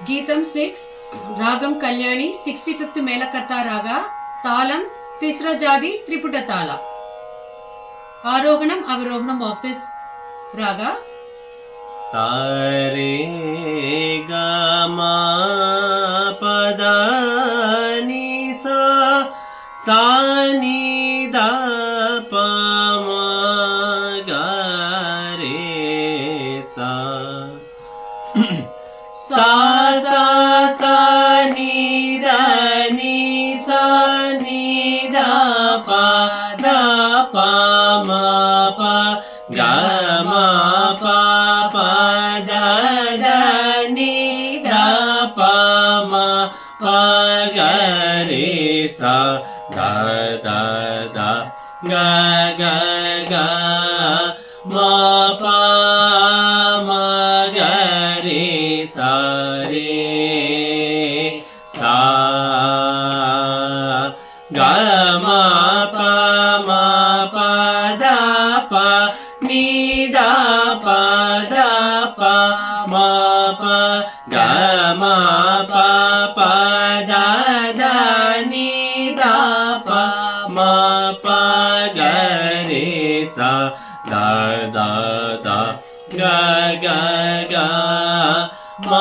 గీతం 6 రాగం కళ్యాణి 65th మేళకర్త రాగా తాళం తిస్ర జాది త్రిపుట తాళ ఆరోహణం అవరోహణం ఆఫ్ దిస్ రాగా సారే గమా పద ని సా సా ని ద ప మ గ రే సా సా సా సా ని ద ని సా ని ద ప ద ప మ ప గ మ ప ప ద ద ని ద ప మ ప గ రే సా ద ద ద గ గ గ మ ప మ గ రే సా రే సా గ మ ప మ ప ద ప ని ద ప ద ప మ ప గ మ ప ప ద ద ని ద ప మ ప గ రే సా ద ద ద గ గ గ మ